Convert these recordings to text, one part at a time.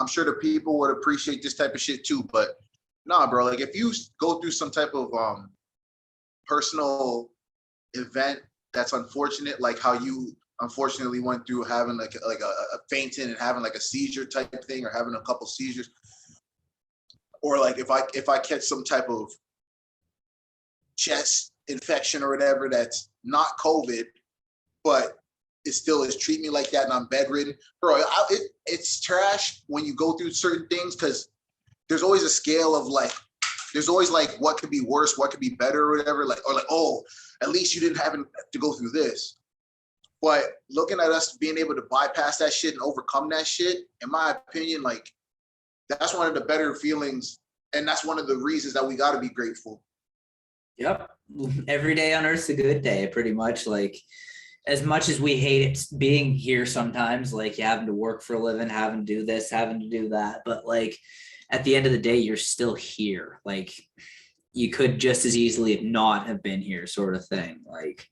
I'm sure the people would appreciate this type of shit too. But nah, bro, like if you go through some type of personal event that's unfortunate, like how you unfortunately went through having like a fainting and having like a seizure type thing, or having a couple seizures, or like if I catch some type of chest infection or whatever that's not COVID, but it still is treating me like that and I'm bedridden, bro. It's trash when you go through certain things, because there's always a scale of like, there's always like what could be worse, what could be better or whatever, like, or like, oh, at least you didn't have to go through this. But looking at us being able to bypass that shit and overcome that shit, in my opinion, like that's one of the better feelings, and that's one of the reasons that we got to be grateful. Yep. Every day on Earth's a good day, pretty much. Like, as much as we hate it being here sometimes, like you having to work for a living, having to do this, having to do that, but like at the end of the day, you're still here. Like you could just as easily not have been here, sort of thing. Like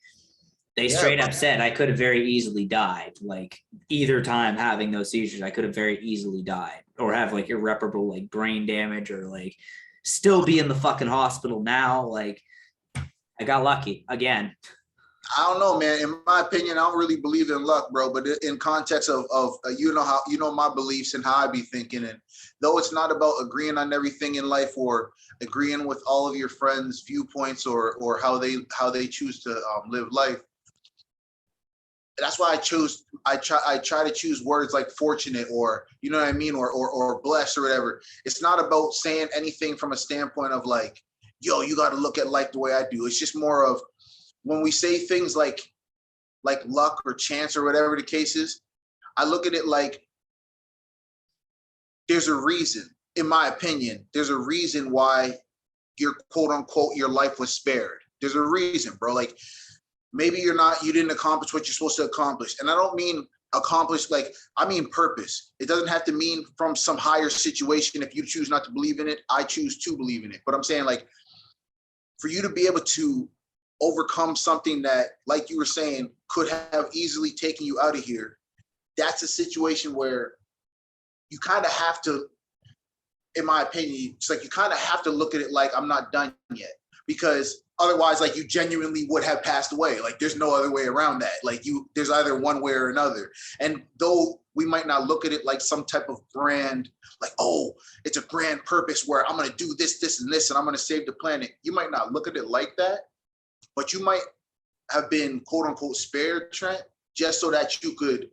they straight up said I could have very easily died. Like either time having those seizures, I could have very easily died, or have like irreparable like brain damage, or like still be in the fucking hospital now. Like I got lucky again. I don't know, man. In my opinion, I don't really believe in luck, bro. But in context of you know how, you know, my beliefs and how I be thinking, and though it's not about agreeing on everything in life or agreeing with all of your friends' viewpoints or how they choose to live life. That's why I try to choose words like fortunate, or you know what I mean, or blessed or whatever. It's not about saying anything from a standpoint of like, yo, you got to look at life the way I do. It's just more of, when we say things like luck or chance or whatever the case is, I look at it like there's a reason, in my opinion, there's a reason why your quote unquote, your life was spared. There's a reason, bro. Like maybe you didn't accomplish what you're supposed to accomplish. And I don't mean accomplish, like, I mean purpose. It doesn't have to mean from some higher situation. If you choose not to believe in it, I choose to believe in it. But I'm saying, like, for you to be able to overcome something that, like you were saying, could have easily taken you out of here, that's a situation where you kind of have to, in my opinion, it's like you kind of have to look at it like I'm not done yet, because otherwise, like, you genuinely would have passed away. Like there's no other way around that. Like there's either one way or another. And though we might not look at it like some type of grand, like, oh, it's a grand purpose where I'm going to do this, this, and this, and I'm going to save the planet. You might not look at it like that. But you might have been, quote unquote, spared, Trent, just so that you could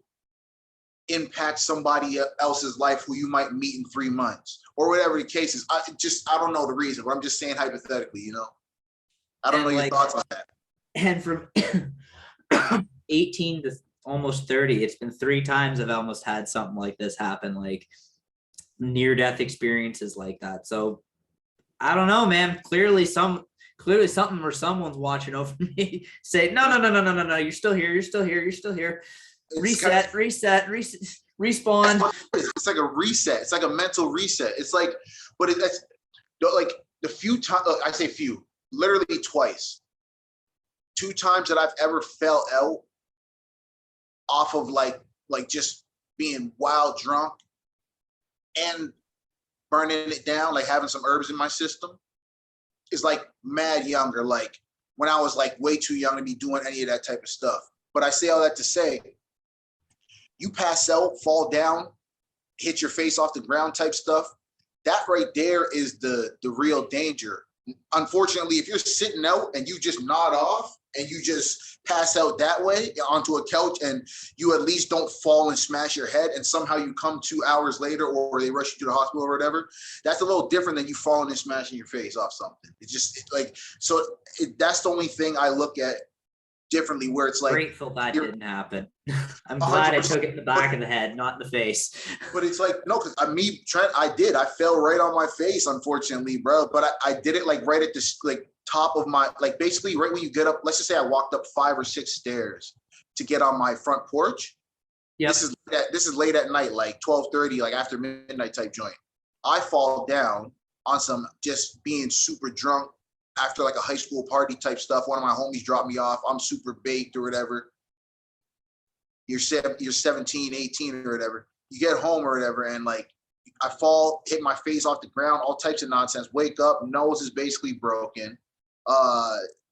impact somebody else's life who you might meet in 3 months or whatever the case is. I don't know the reason, but I'm just saying hypothetically, you know? I don't know your thoughts on that. And from 18 to almost 30, it's been 3 times I've almost had something like this happen, like near-death experiences like that. So I don't know, man. Clearly something or someone's watching over me. Say, no, you're still here, reset, respawn. It's like a reset. It's like a mental reset. It's like, but that's like the few times, I say few, literally twice, 2 times that I've ever fell out off of like just being wild drunk and burning it down, like having some herbs in my system, is like mad younger, like when I was like way too young to be doing any of that type of stuff. But I say all that to say, you pass out, fall down, hit your face off the ground type stuff, that right there is the real danger. Unfortunately, if you're sitting out and you just nod off and you just pass out that way onto a couch and you at least don't fall and smash your head and somehow you come 2 hours later or they rush you to the hospital or whatever, that's a little different than you falling and smashing your face off something. It's just like, so that's the only thing I look at differently, where it's like, grateful that didn't happen. I'm glad I took it in the back of the head, not in the face. But it's like, no, because Trent, I fell right on my face, unfortunately, bro. But I did it like right at this like top of my, like basically right when you get up. Let's just say I walked up 5 or 6 stairs to get on my front porch. Yeah, this is late at night, like 12:30, like after midnight type joint. I fall down on some just being super drunk after like a high school party type stuff. One of my homies dropped me off. I'm super baked or whatever. You're 17, 18 or whatever. you get home or whatever, and like I fall, hit my face off the ground, all types of nonsense. Wake up, nose is basically broken.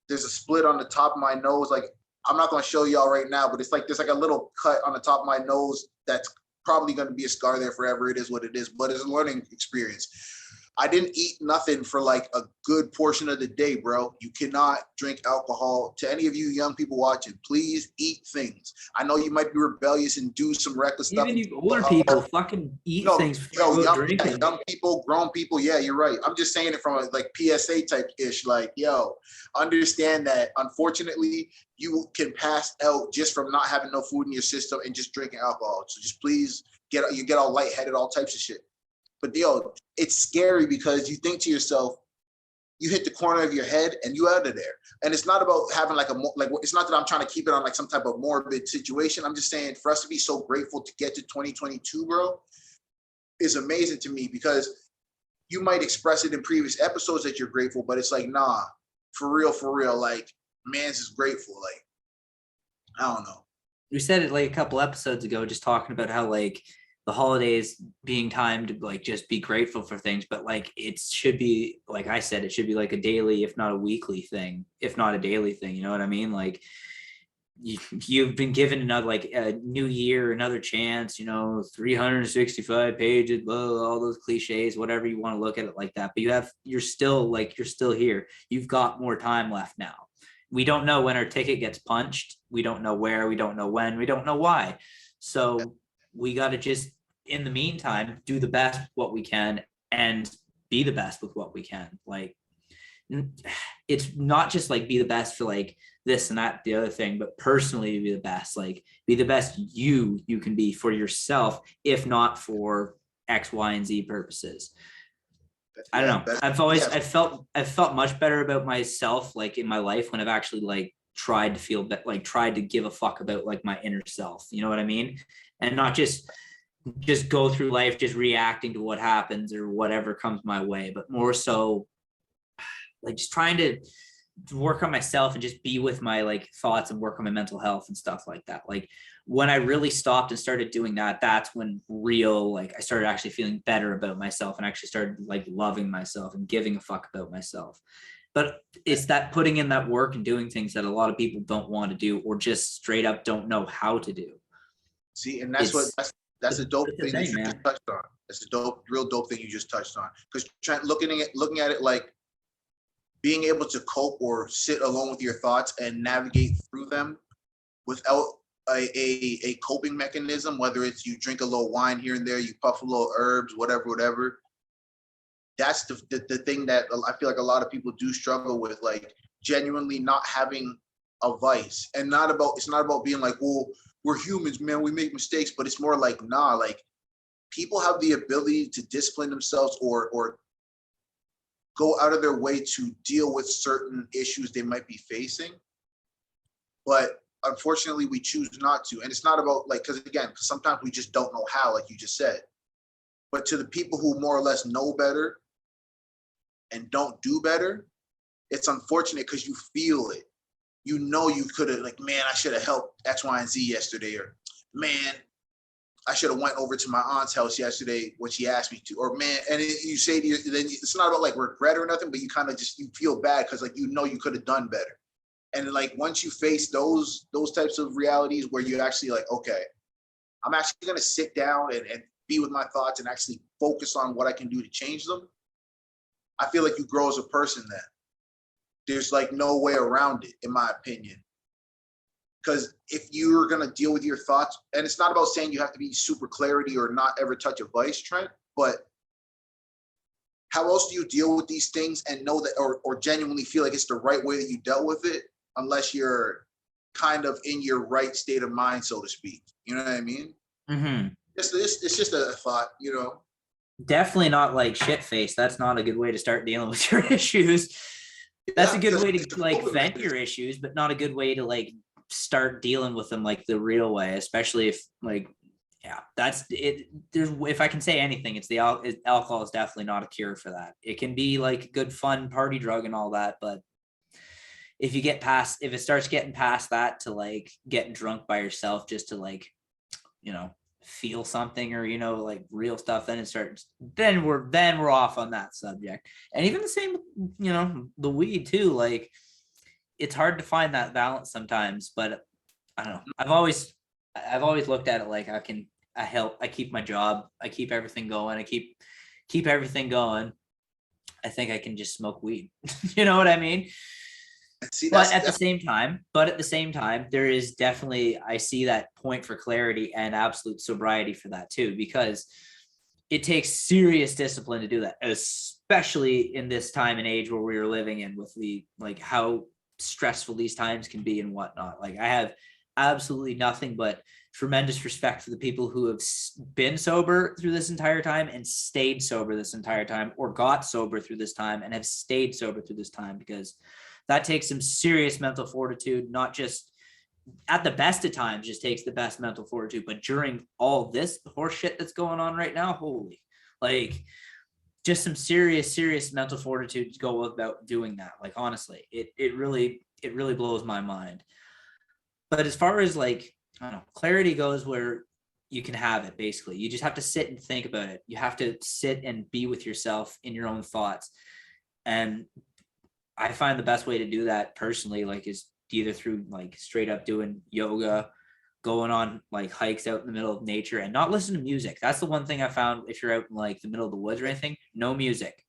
There's a split on the top of my nose. Like I'm not gonna show y'all right now, but it's like there's like a little cut on the top of my nose that's probably gonna be a scar there forever. It is what it is, but it's a learning experience. I didn't eat nothing for like a good portion of the day, bro. You cannot drink alcohol. To any of you young people watching, please eat things. I know you might be rebellious and do some reckless stuff. Even you older people fucking eat things yo, before young, drinking. young people, grown people. Yeah, you're right. I'm just saying it from a like PSA type ish. Like, yo, understand that unfortunately you can pass out just from not having no food in your system and just drinking alcohol. So just please get all lightheaded, all types of shit. But yo, it's scary because you think to yourself, you hit the corner of your head and you out of there. And it's not about having like it's not that I'm trying to keep it on like some type of morbid situation. I'm just saying for us to be so grateful to get to 2022, bro, is amazing to me because you might express it in previous episodes that you're grateful, but it's like, nah, for real, like man's is grateful. Like, I don't know. We said it like a couple episodes ago, just talking about how like the holidays being time to like just be grateful for things, but like it should be, like I said, it should be like a daily, if not a weekly thing, if not a daily thing. You know what I mean? Like you've been given another, like a new year, another chance, 365 pages, blah, all those cliches, whatever you want to look at it like that. But you're still here. You've got more time left now. We don't know when our ticket gets punched. We don't know where, we don't know when, we don't know why. So we got to just, in the meantime, do the best with what we can and be the best with what we can. Like, it's not just like be the best for like this and that, the other thing, but personally be the best, like be the best you can be for yourself, if not for X, Y, and Z purposes. I don't know. I've felt much better about myself, like in my life, when I've actually like tried to give a fuck about like my inner self. You know what I mean? And not just go through life just reacting to what happens or whatever comes my way, but more so like just trying to work on myself and just be with my like thoughts and work on my mental health and stuff like that. Like when I really stopped and started doing that, that's when I started actually feeling better about myself and actually started like loving myself and giving a fuck about myself. But it's that putting in that work and doing things that a lot of people don't want to do or just straight up don't know how to do. See, and that's a dope thing that you just touched on. That's a real dope thing you just touched on. Because Trent, looking at it like being able to cope or sit alone with your thoughts and navigate through them without a coping mechanism, whether it's you drink a little wine here and there, you puff a little herbs, whatever. That's the thing that I feel like a lot of people do struggle with, like genuinely not having a vice. And it's not about being like, well, we're humans, man, we make mistakes, but it's more like, nah, like people have the ability to discipline themselves or go out of their way to deal with certain issues they might be facing. But unfortunately, we choose not to. And it's not about like, because sometimes we just don't know how, like you just said. But to the people who more or less know better and don't do better, it's unfortunate because you feel it. You know you could have, like, man, I should have helped X, Y, and Z yesterday, or man, I should have went over to my aunt's house yesterday when she asked me to, or man, and you say to you, then it's not about like regret or nothing, but you kind of just, you feel bad because like, you know, you could have done better. And like, once you face those types of realities where you're actually like, okay, I'm actually going to sit down and be with my thoughts and actually focus on what I can do to change them. I feel like you grow as a person then. There's like no way around it, in my opinion. Because if you're going to deal with your thoughts, and it's not about saying you have to be super clarity or not ever touch a vice, Trent, but how else do you deal with these things and know that, or genuinely feel like it's the right way that you dealt with it, unless you're kind of in your right state of mind, so to speak? You know what I mean? Mm-hmm. It's just a thought, you know? Definitely not like shit face. That's not a good way to start dealing with your issues. That's a good way to like vent your issues, but not a good way to like start dealing with them like the real way, especially if like, yeah, that's it. There's, if I can say anything, it's alcohol is definitely not a cure for that. It can be like a good fun party drug and all that, but if it starts getting past that to like getting drunk by yourself just to like, feel something or, you know, like real stuff, then we're off on that subject. And even the same, you know, the weed too, like it's hard to find that balance sometimes, but I don't know. I've always looked at it like I keep my job, I keep everything going, I keep everything going. I think I can just smoke weed. You know what I mean? See, But at the same time, there is definitely, I see that point for clarity and absolute sobriety for that too, because it takes serious discipline to do that, especially in this time and age where we are living in, with the like how stressful these times can be and whatnot. Like I have absolutely nothing but tremendous respect for the people who have been sober through this entire time and stayed sober this entire time, or got sober through this time and have stayed sober through this time, because that takes some serious mental fortitude, not just at the best of times, just takes the best mental fortitude, but during all this horse shit that's going on right now, holy, like just some serious mental fortitude to go about doing that. Like honestly, it really blows my mind. But as far as like, I don't know, clarity goes, where you can have it, basically you just have to sit and think about it. You have to sit and be with yourself in your own thoughts. And I find the best way to do that personally, like, is either through like straight up doing yoga, going on like hikes out in the middle of nature, and not listen to music. That's the one thing I found. If you're out in like the middle of the woods or anything, no music.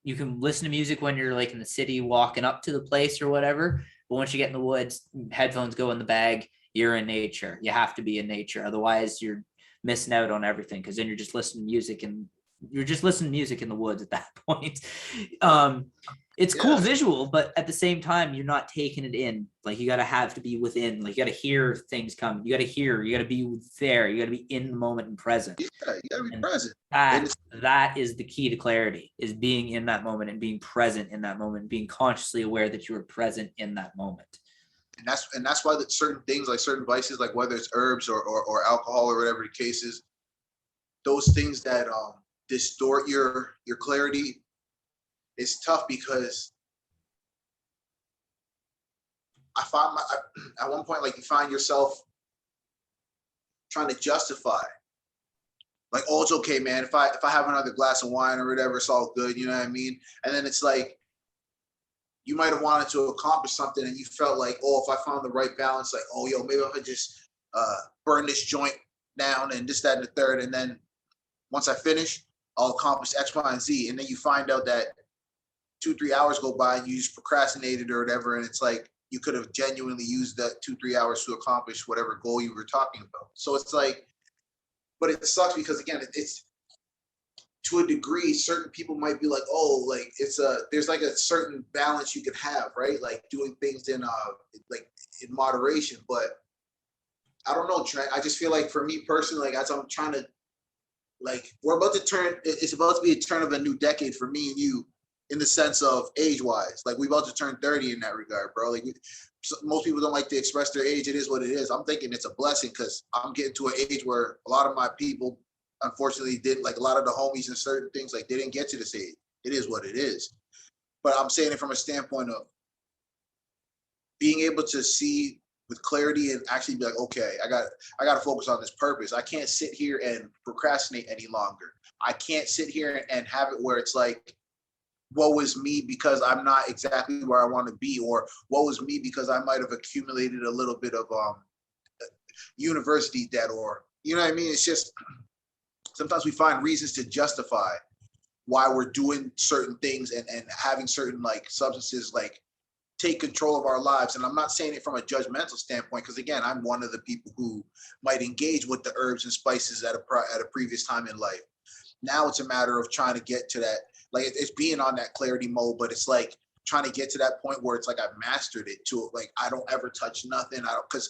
You can listen to music when you're like in the city walking up to the place or whatever. But once you get in the woods, headphones go in the bag. You're in nature. You have to be in nature. Otherwise, you're missing out on everything, because then you're just listening to music, and you're just listening to music in the woods at that point. It's cool visual, but at the same time, you're not taking it in. Like you gotta have to be within. Like you gotta hear things come. You gotta be there. You gotta be in the moment and present. Yeah, you gotta be present. That is the key to clarity, is being in that moment and being present in that moment, being consciously aware that you are present in that moment. And that's why that certain things, like certain vices, like whether it's herbs or alcohol or whatever the case is, those things that distort your clarity, is tough, because at one point, like you find yourself trying to justify, like, oh, it's okay, man. If I have another glass of wine or whatever, it's all good. You know what I mean? And then it's like, you might have wanted to accomplish something, and you felt like, oh, if I found the right balance, like, oh, yo, maybe if I just burn this joint down and this, that, and the third, and then once I finish, I'll accomplish X, Y, and Z. And then you find out that 2-3 hours go by and you just procrastinated or whatever, and it's like you could have genuinely used that 2-3 hours to accomplish whatever goal you were talking about. So it's like, but it sucks, because again, it's to a degree, certain people might be like, oh, like there's like a certain balance you can have, right? Like doing things in like in moderation. But I don't know, Trent. I just feel like for me personally, like as I'm trying to, like, we're about to turn, it's about to be a turn of a new decade for me and you, in the sense of age wise. Like we're about to turn 30 in that regard, bro. Like most people don't like to express their age. It is what it is. I'm thinking it's a blessing, because I'm getting to an age where a lot of my people, unfortunately, didn't, like a lot of the homies and certain things, like they didn't get to this age. It is what it is. But I'm saying it from a standpoint of being able to see with clarity and actually be like, okay, I got to focus on this purpose. I can't sit here and procrastinate any longer. I can't sit here and have it where it's like, woe is me because I'm not exactly where I want to be, or woe is me because I might have accumulated a little bit of university debt, or, you know what I mean? It's just, sometimes we find reasons to justify why we're doing certain things, and having certain like substances like take control of our lives. And I'm not saying it from a judgmental standpoint, because again, I'm one of the people who might engage with the herbs and spices at a previous time in life. Now it's a matter of trying to get to that, like it's being on that clarity mode, but it's like trying to get to that point where it's like I've mastered it, to like I don't ever touch nothing. I don't, because,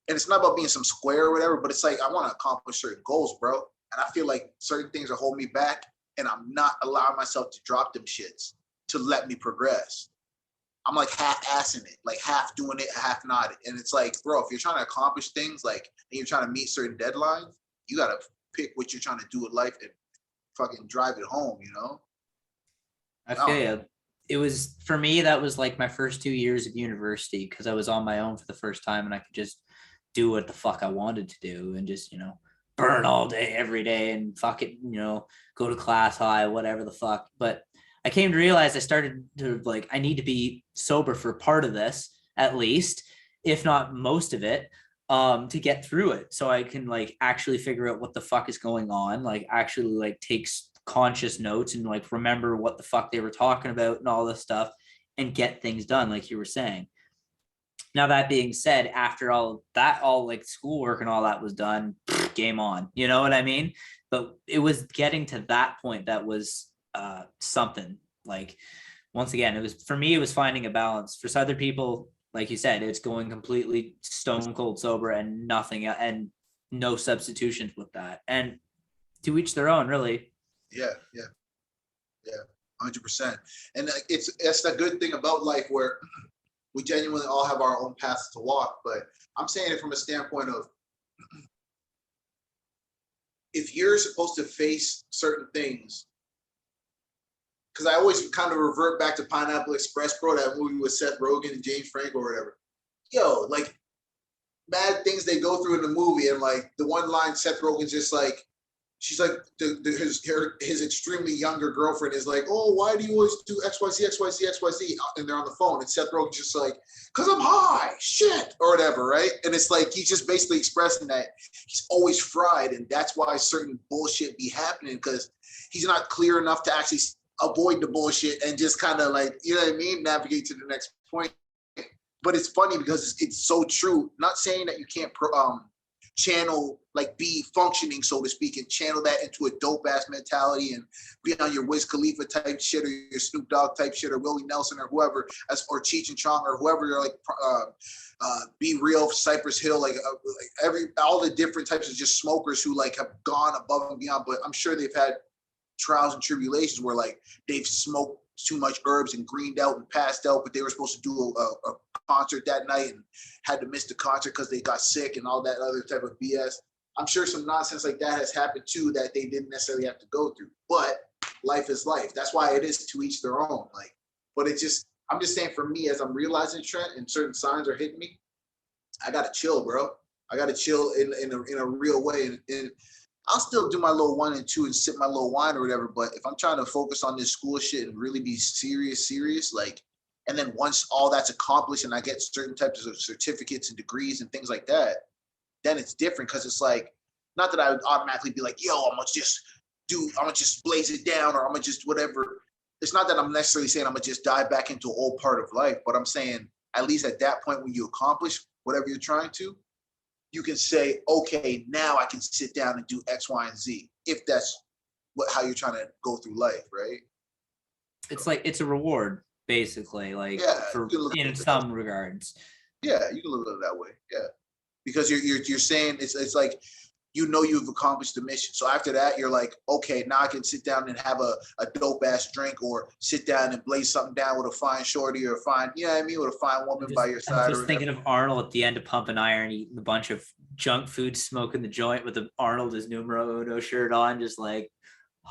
and it's not about being some square or whatever, but it's like I want to accomplish certain goals, bro. And I feel like certain things are holding me back, and I'm not allowing myself to drop them shits to let me progress. I'm like half-assing it, like half doing it, half not. And it's like, bro, if you're trying to accomplish things, like, and you're trying to meet certain deadlines, you got to pick what you're trying to do with life and fucking drive it home, you know? I feel you. It was, for me, that was like my first 2 years of university, because I was on my own for the first time, and I could just do what the fuck I wanted to do, and just, you know, burn all day, every day and fucking, go to class high, whatever the fuck. But I came to realize I started to like, I need to be sober for part of this, at least, if not most of it, to get through it. So I can like actually figure out what the fuck is going on, like actually like takes conscious notes and like remember what the fuck they were talking about and all this stuff and get things done, like you were saying. Now, that being said, after all that, all like schoolwork and all that was done, game on, you know what I mean? But it was getting to that point that was something like, once again, it was, for me, it was finding a balance. For other people, like you said, it's going completely stone cold sober and nothing and no substitutions with that. And to each their own, really. Yeah, 100%. And it's the good thing about life where we genuinely all have our own paths to walk. But I'm saying it from a standpoint of, if you're supposed to face certain things, because I always kind of revert back to Pineapple Express, bro, that movie with Seth Rogen and James Franco or whatever. Yo, like, bad things they go through in the movie, and like the one line Seth Rogen's just like, she's like, his extremely younger girlfriend is like, oh, why do you always do XYZ, XYZ, XYZ? And they're on the phone, and Seth Rogen's just like, because I'm high, shit, or whatever, right? And it's like, he's just basically expressing that he's always fried, and that's why certain bullshit be happening, because he's not clear enough to actually avoid the bullshit and just kind of like, you know what I mean, navigate to the next point. But it's funny because it's so true. Not saying that you can't channel, like be functioning, so to speak, and channel that into a dope ass mentality and be on your Wiz Khalifa type shit or your Snoop Dogg type shit or Willie Nelson or whoever, or Cheech and Chong or whoever. You're like, Be Real, Cypress Hill, like all the different types of just smokers who like have gone above and beyond. But I'm sure they've had trials and tribulations where like they've smoked too much herbs and greened out and passed out, but they were supposed to do a concert that night and had to miss the concert because they got sick and all that other type of BS. I'm sure some nonsense like that has happened too that they didn't necessarily have to go through. But life is life. That's why it is to each their own. Like, but it's just, I'm just saying, for me, as I'm realizing, Trent, and certain signs are hitting me, I gotta chill, bro. I gotta chill in a real way. And I'll still do my little 1 and 2 and sip my little wine or whatever. But if I'm trying to focus on this school shit and really be serious, like, and then once all that's accomplished and I get certain types of certificates and degrees and things like that, then it's different, because it's like, not that I would automatically be like, yo, I'm gonna just blaze it down, or I'm gonna just whatever. It's not that I'm necessarily saying I'm gonna just dive back into an old part of life, but I'm saying at least at that point when you accomplish whatever you're trying to, you can say, okay, now I can sit down and do X, Y, and Z, if that's how you're trying to go through life, right? It's like, it's a reward, basically, like, Yeah, in some regards. Yeah, you can look at it that way. Yeah, because you're saying it's like, you've accomplished the mission. So after that, you're like, okay, now I can sit down and have a dope ass drink, or sit down and blaze something down with a fine shorty, or a fine, you know what I mean, with a fine woman by your side. I'm just thinking of Arnold at the end of Pump and Iron, eating a bunch of junk food, smoking the joint with the Arnold, his numero uno shirt on, just like,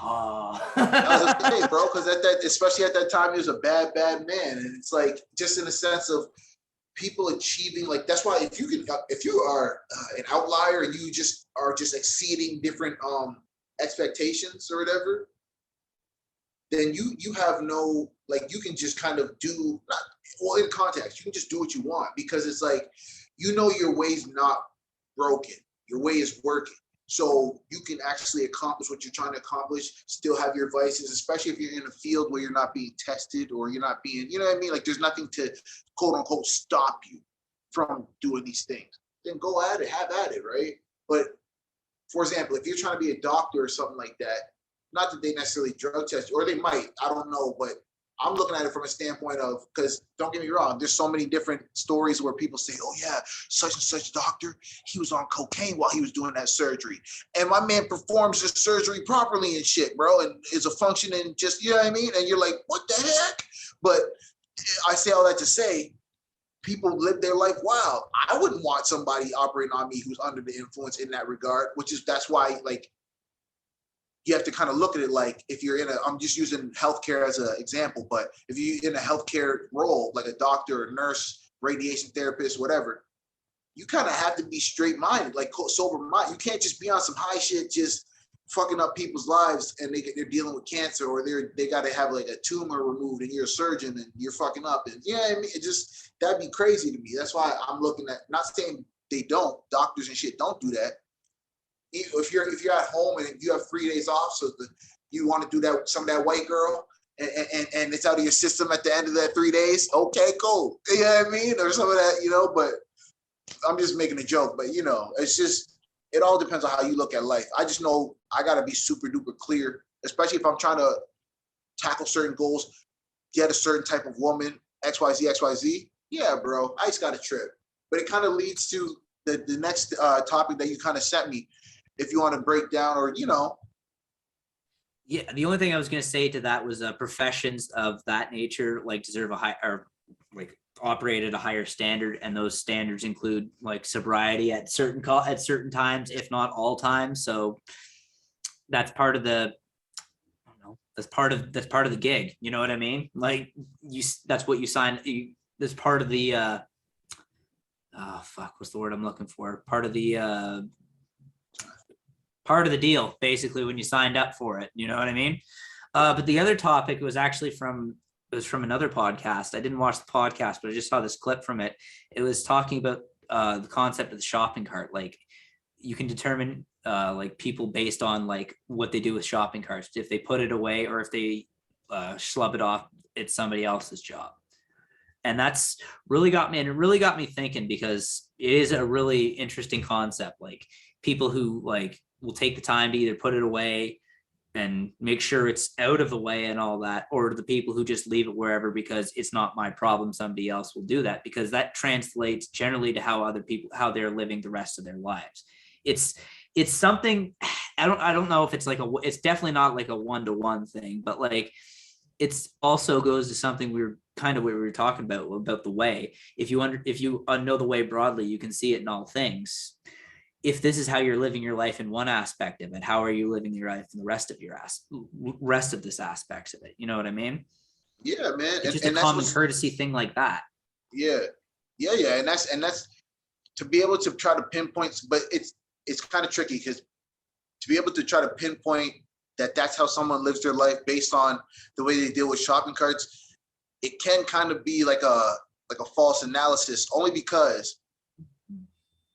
oh. That was a thing, bro, because especially at that time, he was a bad man, and it's like, just in the sense of people achieving, like, that's why if you are an outlier and you just are just exceeding different expectations or whatever, then you have no, like, you can just kind of do, not, well, in context, you can just do what you want, because it's like, your way's not broken, your way is working. So you can actually accomplish what you're trying to accomplish, still have your vices, especially if you're in a field where you're not being tested, or you're not being, you know what I mean? Like, there's nothing to, quote unquote, stop you from doing these things. Then go at it, have at it, right? But for example, if you're trying to be a doctor or something like that, not that they necessarily drug test you, or they might, I don't know, but I'm looking at it from a standpoint of, because don't get me wrong, there's so many different stories where people say, oh yeah, such and such doctor, he was on cocaine while he was doing that surgery. And my man performs the surgery properly and shit, bro, and is a functioning, just, you know what I mean? And you're like, what the heck? But I say all that to say, people live their life wild. I wouldn't want somebody operating on me who's under the influence in that regard, that's why, like, you have to kind of look at it like, if you're I'm just using healthcare as an example, but if you're in a healthcare role, like a doctor, a nurse, radiation therapist, whatever, you kind of have to be straight minded, like sober minded. You can't just be on some high shit, just fucking up people's lives, and they're dealing with cancer, or they got to have like a tumor removed, and you're a surgeon and you're fucking up, and I mean, it just, that'd be crazy to me. That's why I'm looking at, not saying they don't, doctors and shit don't do that. If you're at home and you have 3 days off, so you want to do that, some of that white girl, and it's out of your system at the end of that 3 days, okay, cool. You know what I mean? Or some of that, but I'm just making a joke, but it's just, it all depends on how you look at life. I just know I got to be super duper clear, especially if I'm trying to tackle certain goals, get a certain type of woman, XYZ. Yeah, bro, I just got a trip. But it kind of leads to the next topic that you kind of sent me, if you want to break down, or Yeah, the only thing I was going to say to that was professions of that nature like deserve a high, or like operate at a higher standard, and those standards include like sobriety at certain times, if not all times. So that's part of the, I don't know, that's part of the gig. You know what I mean? Like that's what you sign. That's part of the oh fuck, what's the word I'm looking for? Part of the deal, basically, when you signed up for it. You know what I mean? But the other topic was actually from another podcast. I didn't watch the podcast, but I just saw this clip from it. It was talking about the concept of the shopping cart. Like you can determine like people based on like what they do with shopping carts. If they put it away or if they schlub it off, it's somebody else's job. And that's really got me thinking, because it is a really interesting concept. Like people who like will take the time to either put it away and make sure it's out of the way and all that, or the people who just leave it wherever because it's not my problem, somebody else will do that, because that translates generally to how they're living the rest of their lives. It's something, I don't know if it's like it's definitely not like a one-to-one thing, but like it's also goes to something what we were talking about the way. If you know the way broadly, you can see it in all things. If this is how you're living your life in one aspect of it, how are you living your life in the rest of this aspects of it? You know what I mean? Yeah, man. It's just a common courtesy thing like that. Yeah. And that's to be able to try to pinpoint, but it's kind of tricky, because to be able to try to pinpoint that's how someone lives their life based on the way they deal with shopping carts, it can kind of be like a false analysis, only because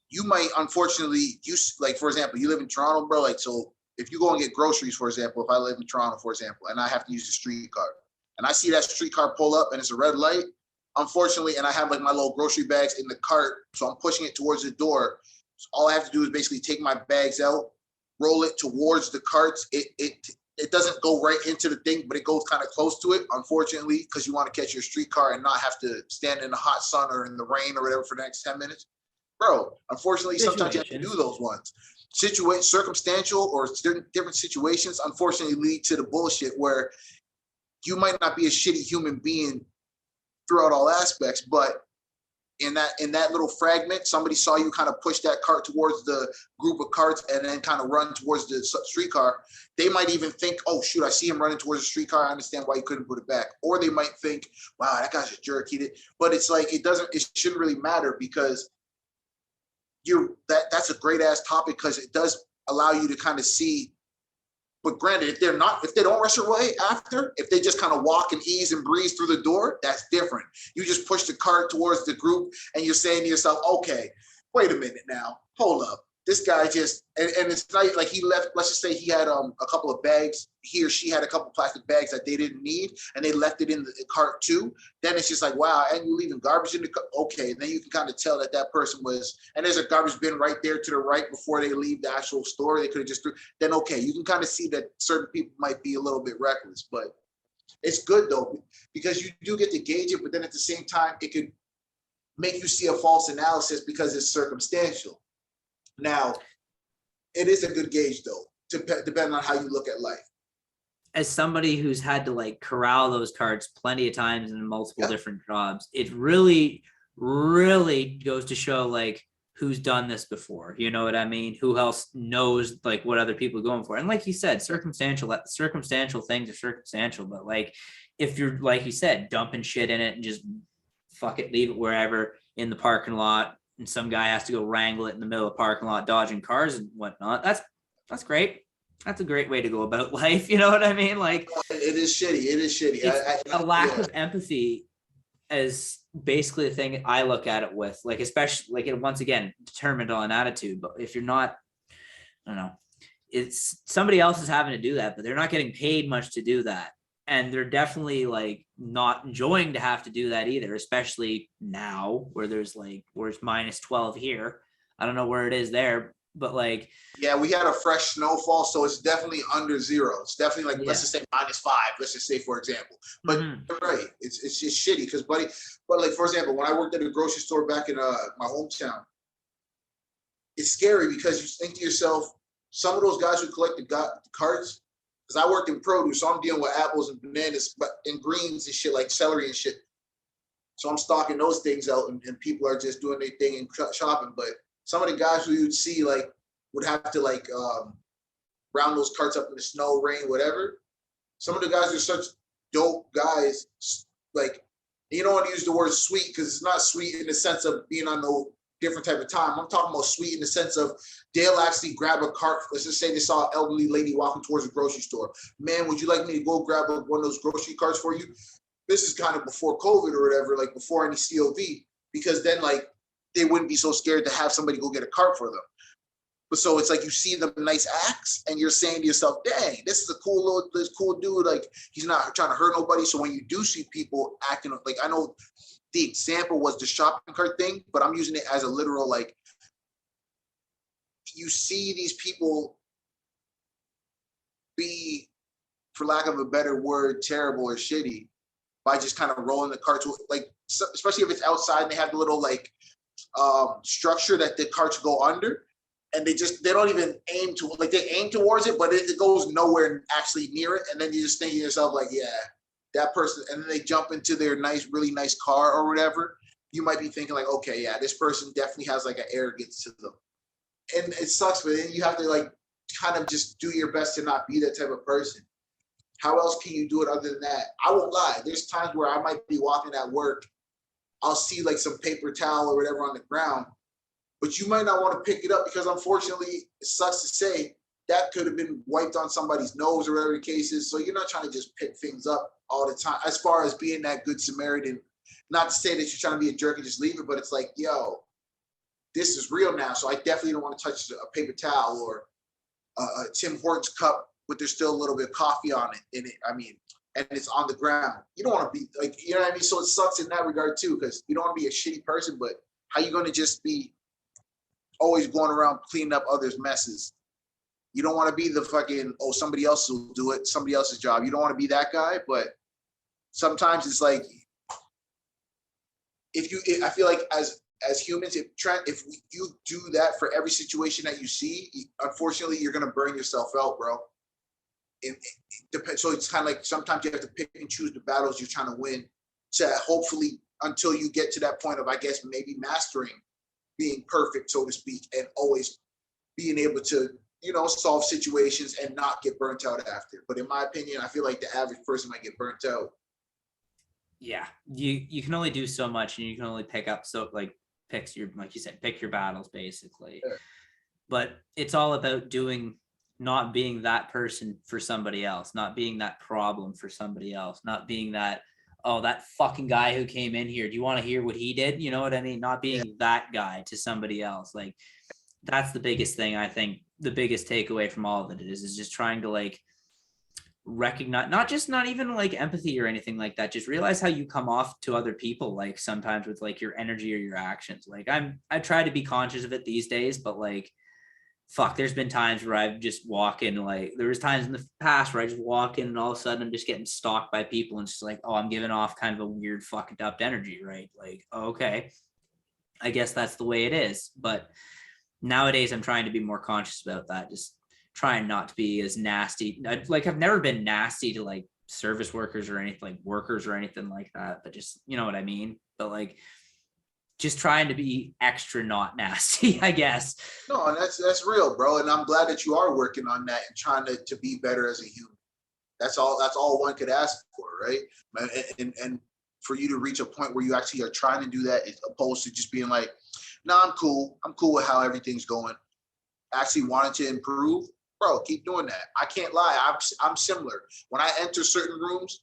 you might, unfortunately, like, for example, you live in Toronto, bro. Like, so if you go and get groceries, for example, if I live in Toronto, for example, and I have to use the streetcar, and I see that streetcar pull up and it's a red light, unfortunately, and I have like my little grocery bags in the cart, so I'm pushing it towards the door. So all I have to do is basically take my bags out, roll it towards the carts. It doesn't go right into the thing, but it goes kind of close to it, unfortunately, because you want to catch your streetcar and not have to stand in the hot sun or in the rain or whatever for the next 10 minutes. Bro, unfortunately, sometimes you have to do those ones. Circumstantial or different situations, unfortunately, lead to the bullshit where you might not be a shitty human being throughout all aspects, but in that little fragment, somebody saw you kind of push that cart towards the group of carts and then kind of run towards the streetcar. They might even think, oh shoot, I see him running towards the streetcar, I understand why he couldn't put it back. Or they might think, wow, that guy's a jerk, he did. But it's like, it shouldn't really matter, because that's a great ass topic, because it does allow you to kind of see. But granted, if they don't rush away after, if they just kind of walk and ease and breeze through the door, that's different. You just push the cart towards the group and you're saying to yourself, okay, wait a minute now, hold up. This guy just, and it's not like he left, let's just say he had a couple of bags, he or she had a couple of plastic bags that they didn't need and they left it in the cart too. Then it's just like, wow, and you're leaving garbage in the cart. Okay, and then you can kind of tell that person was, and there's a garbage bin right there to the right before they leave the actual store. They could have just, then okay, you can kind of see that certain people might be a little bit reckless, but it's good though, because you do get to gauge it, but then at the same time, it could make you see a false analysis because it's circumstantial. Now, it is a good gauge though, depending on how you look at life. As somebody who's had to like corral those carts plenty of times in multiple different jobs, it really, really goes to show like who's done this before. You know what I mean? Who else knows like what other people are going for? And like you said, circumstantial things are circumstantial, but like if you're, like you said, dumping shit in it and just fuck it, leave it wherever in the parking lot, and some guy has to go wrangle it in the middle of the parking lot, dodging cars and whatnot. That's great. That's a great way to go about life. You know what I mean? Like, it is shitty. It is shitty. It's a lack of empathy as basically the thing I look at it with, like, especially like, once again, determined on attitude. But if you're not, I don't know, it's somebody else is having to do that, but they're not getting paid much to do that. And they're definitely like not enjoying to have to do that either, especially now where there's like, where it's minus 12 here. I don't know where it is there, but like, yeah, we had a fresh snowfall, so it's definitely under zero. It's definitely like, let's just say -5, let's just say, for example. But you're right, it's just shitty because, buddy, but like, for example, when I worked at a grocery store back in my hometown, it's scary because you think to yourself, some of those guys who collect the carts, because I worked in produce, so I'm dealing with apples and bananas and greens and shit, like celery and shit. So I'm stocking those things out, and people are just doing their thing and shopping. But some of the guys who you'd see like would have to like round those carts up in the snow, rain, whatever. Some of the guys are such dope guys. Like, you don't want to use the word sweet because it's not sweet in the sense of being on no different type of time. I'm talking about sweet in the sense of they'll actually grab a cart. Let's just say they saw an elderly lady walking towards a grocery store. Man, would you like me to go grab one of those grocery carts for you? This is kind of before COVID or whatever, like before any COV, because then like they wouldn't be so scared to have somebody go get a cart for them. But so it's like you see them nice acts and you're saying to yourself, dang, this is a cool dude. Like, he's not trying to hurt nobody. So when you do see people acting like, I know the example was the shopping cart thing, but I'm using it as a literal, like, you see these people be, for lack of a better word, terrible or shitty by just kind of rolling the carts, like, especially if it's outside and they have the little like structure that the carts go under, and they don't even aim to, like, they aim towards it, but it goes nowhere actually near it. And then you just think to yourself, like, yeah, that person, and then they jump into their really nice car or whatever. You might be thinking like, okay, yeah, this person definitely has like an arrogance to them. And it sucks, but then you have to like kind of just do your best to not be that type of person. How else can you do it other than that? I won't lie. There's times where I might be walking at work. I'll see like some paper towel or whatever on the ground, but you might not want to pick it up because unfortunately, it sucks to say, that could have been wiped on somebody's nose or whatever the case is. So you're not trying to just pick things up all the time. As far as being that good Samaritan, not to say that you're trying to be a jerk and just leave it, but it's like, yo, this is real now. So I definitely don't want to touch a paper towel or a Tim Hortons cup, but there's still a little bit of coffee on it in it. I mean, and it's on the ground. You don't want to be like, you know what I mean? So it sucks in that regard too, because you don't want to be a shitty person, but how you going to just be always going around cleaning up others' messes? You don't want to be the fucking, oh, somebody else will do it, somebody else's job. You don't want to be that guy, but sometimes it's like, I feel like as humans, if you do that for every situation that you see, unfortunately, you're going to burn yourself out, bro. It depends. So it's kind of like sometimes you have to pick and choose the battles you're trying to win to hopefully until you get to that point of, I guess, maybe mastering being perfect, so to speak, and always being able to, solve situations and not get burnt out after. But in my opinion, I feel like the average person might get burnt out. Yeah, you can only do so much, and you can only pick your battles basically. Yeah. But it's all about not being that person for somebody else, not being that problem for somebody else, not being that, oh, that fucking guy who came in here, do you want to hear what he did? You know what I mean? Not being that guy to somebody else. Like, that's the biggest thing. I think the biggest takeaway from all of it is just trying to like recognize, not even like empathy or anything like that, just realize how you come off to other people, like sometimes with like your energy or your actions. Like I try to be conscious of it these days, but like, fuck, there's been times where I've just walk in, like there was times in the past where I just walk in and all of a sudden I'm just getting stalked by people, and it's just like, oh, I'm giving off kind of a weird fucked up energy, right? Like, okay, I guess that's the way it is. But nowadays I'm trying to be more conscious about that, just trying not to be as nasty. I've never been nasty to like service workers or anything, like workers or anything like that, but just, you know what I mean? But like, just trying to be extra not nasty, I guess. No, and that's real, bro. And I'm glad that you are working on that and trying to be better as a human. That's all one could ask for, right? And for you to reach a point where you actually are trying to do that, as opposed to just being like, No, I'm cool. I'm cool with how everything's going. Actually wanted to improve, bro, keep doing that. I can't lie. I'm similar. When I enter certain rooms,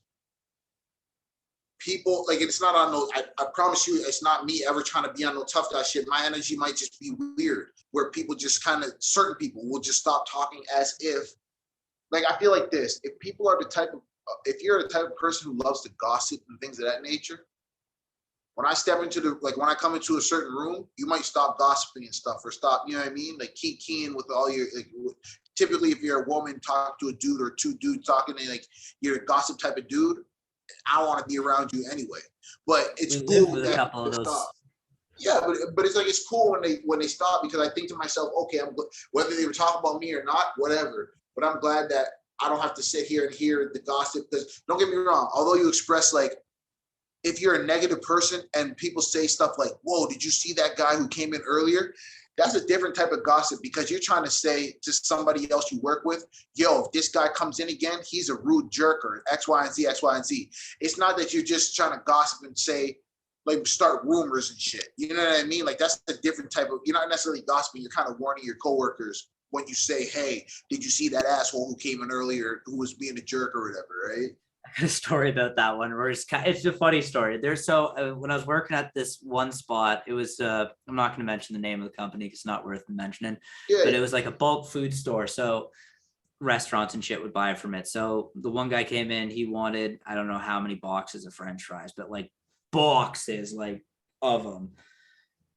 people like it's not on no. I promise you, it's not me ever trying to be on no tough guy shit. My energy might just be weird, where people just kind of certain people will just stop talking as if like I feel like this. If people are the type of if you're the type of person who loves to gossip and things of that nature, when I step into the like when I come into a certain room, you might stop gossiping and stuff or stop, you know what I mean? Like keep keying with all your like, typically if you're a woman talking to a dude or two dudes talking and like you're a gossip type of dude, I don't want to be around you anyway. But it's We lived cool with a that couple of they those. stop. Yeah, but it's like it's cool when they stop because I think to myself, okay, whether they were talking about me or not, whatever. But I'm glad that I don't have to sit here and hear the gossip because don't get me wrong, although you express like if you're a negative person and people say stuff like, whoa, did you see that guy who came in earlier? That's a different type of gossip because you're trying to say to somebody else you work with, yo, if this guy comes in again, he's a rude jerk or X, Y, and Z, X, Y, and Z. It's not that you're just trying to gossip and say, like start rumors and shit. You know what I mean? Like that's a different type of, you're not necessarily gossiping, you're kind of warning your coworkers when you say, hey, did you see that asshole who came in earlier who was being a jerk or whatever, right? A story about that one where it's a funny story. There's when I was working at this one spot, it was I'm not going to mention the name of the company because it's not worth mentioning, but it was like a bulk food store. So restaurants and shit would buy from it. So the one guy came in, he wanted, I don't know how many boxes of French fries, but like boxes like of them.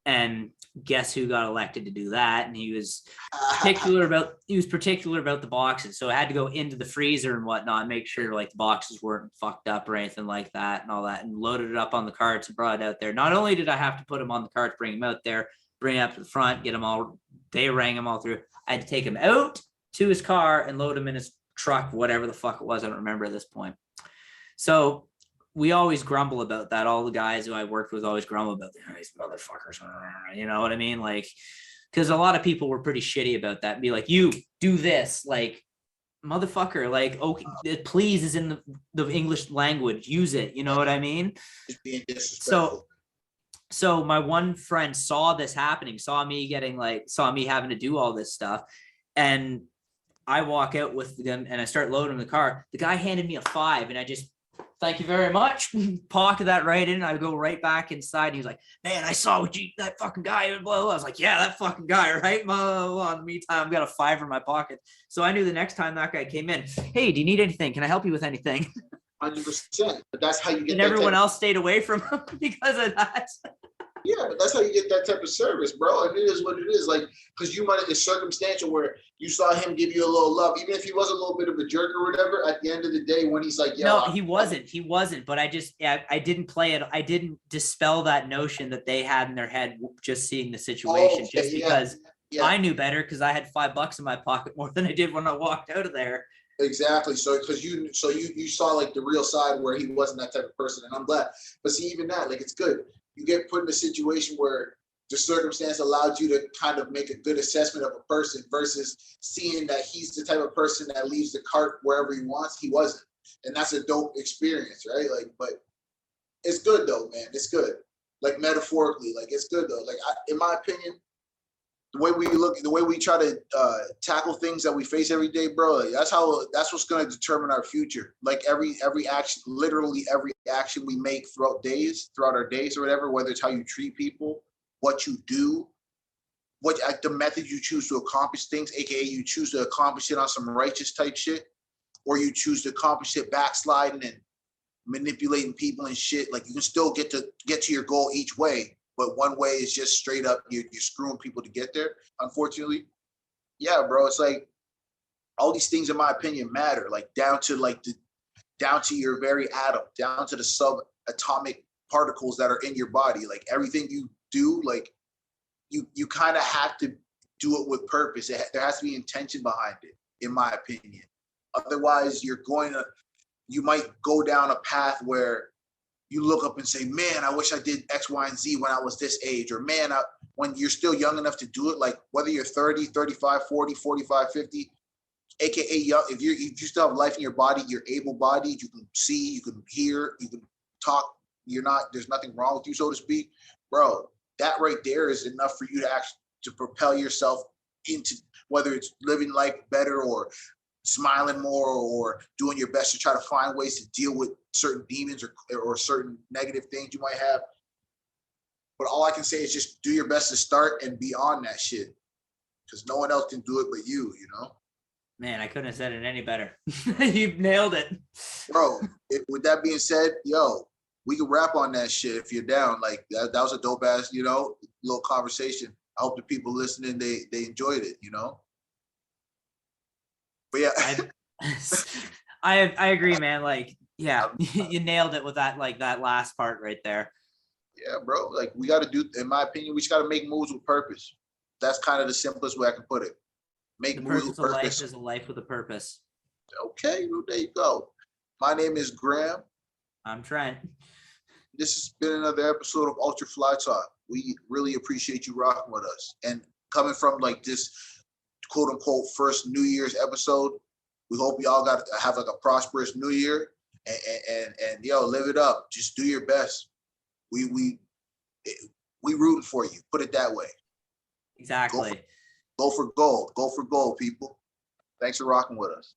And guess who got elected to do that? And he was particular about the boxes. So I had to go into the freezer and whatnot, make sure like the boxes weren't fucked up or anything like that and all that, and loaded it up on the carts and brought it out there. Not only did I have to put them on the carts, bring them out there, bring it up to the front, get them all, they rang them all through. I had to take him out to his car and load him in his truck, whatever the fuck it was. I don't remember at this point. So we always grumble about that. All the guys who I worked with always grumble about these motherfuckers. You know what I mean? Like, because a lot of people were pretty shitty about that and be like, you do this, like, motherfucker, like, okay, please is in the English language, use it. You know what I mean? Just being disrespectful. So my one friend saw this happening, saw me having to do all this stuff. And I walk out with them and I start loading the car. The guy handed me a $5 and I just, thank you very much. Pocket that right in. I go right back inside. And he was like, man, I saw what that fucking guy. Blah, blah, blah. I was like, yeah, that fucking guy, right? Blah, blah, blah. In the meantime, I've got a $5 in my pocket. So I knew the next time that guy came in, hey, do you need anything? Can I help you with anything? 100%. But that's how you get. And everyone else stayed away from him because of that. Yeah, but that's how you get that type of service, bro. And it is what it is. Like, because you might, it's circumstantial where you saw him give you a little love, even if he was a little bit of a jerk or whatever. At the end of the day, when he's like, yo, no, he wasn't. But I didn't play it. I didn't dispel that notion that they had in their head just seeing the situation, just because I knew better because I had $5 in my pocket more than I did when I walked out of there. Exactly. So because you saw like the real side where he wasn't that type of person, and I'm glad. But see, even that, like, it's good. You get put in a situation where the circumstance allowed you to kind of make a good assessment of a person versus seeing that he's the type of person that leaves the cart wherever he wants. He wasn't. And that's a dope experience, right? Like, but it's good though, man. It's good. Like metaphorically, like it's good though. Like in my opinion, the way we try to tackle things that we face every day, bro, like that's what's going to determine our future. Like every action, literally every action we make throughout our days or whatever, whether it's how you treat people, what you do, the method you choose to accomplish things, aka you choose to accomplish it on some righteous type shit, or you choose to accomplish it backsliding and manipulating people and shit. Like you can still get to your goal each way. But one way is just straight up, you're screwing people to get there, unfortunately. Yeah, bro, it's like all these things, in my opinion, matter, like down to your very atom, down to the subatomic particles that are in your body. Like everything you do, like you kind of have to do it with purpose. There has to be intention behind it, in my opinion. Otherwise, you might go down a path where you look up and say, man, I wish I did X, Y, and Z when I was this age. Or man, when you're still young enough to do it, like whether you're 30, 35, 40, 45, 50, AKA young, if you still have life in your body, you're able-bodied, you can see, you can hear, you can talk, there's nothing wrong with you, so to speak. Bro, that right there is enough for you to actually to propel yourself into whether it's living life better or smiling more or doing your best to try to find ways to deal with certain demons or certain negative things you might have. But all I can say is just do your best to start and be on that shit because no one else can do it but you know? Man, I couldn't have said it any better. You nailed it. Bro, with that being said, yo, we can rap on that shit if you're down. Like that was a dope ass, you know, little conversation. I hope the people listening they enjoyed it, you know. But yeah, I agree, man. Like, yeah, you nailed it with that, like that last part right there. yeah, bro. Like we got to do, in my opinion, we just got to make moves with purpose. That's kind of the simplest way I can put it. Make The moves with purpose of life purpose. is a life with a purpose. Okay, well, there you go. My name is Graham. I'm Trent. This has been another episode of Ultra Fly Talk. We really appreciate you rocking with us. And coming from like this quote unquote first New Year's episode, we hope y'all got to have like a prosperous New Year and yo, live it up. Just do your best. We rooting for you. Put it that way. Exactly. Go for gold. Go for gold, people. Thanks for rocking with us.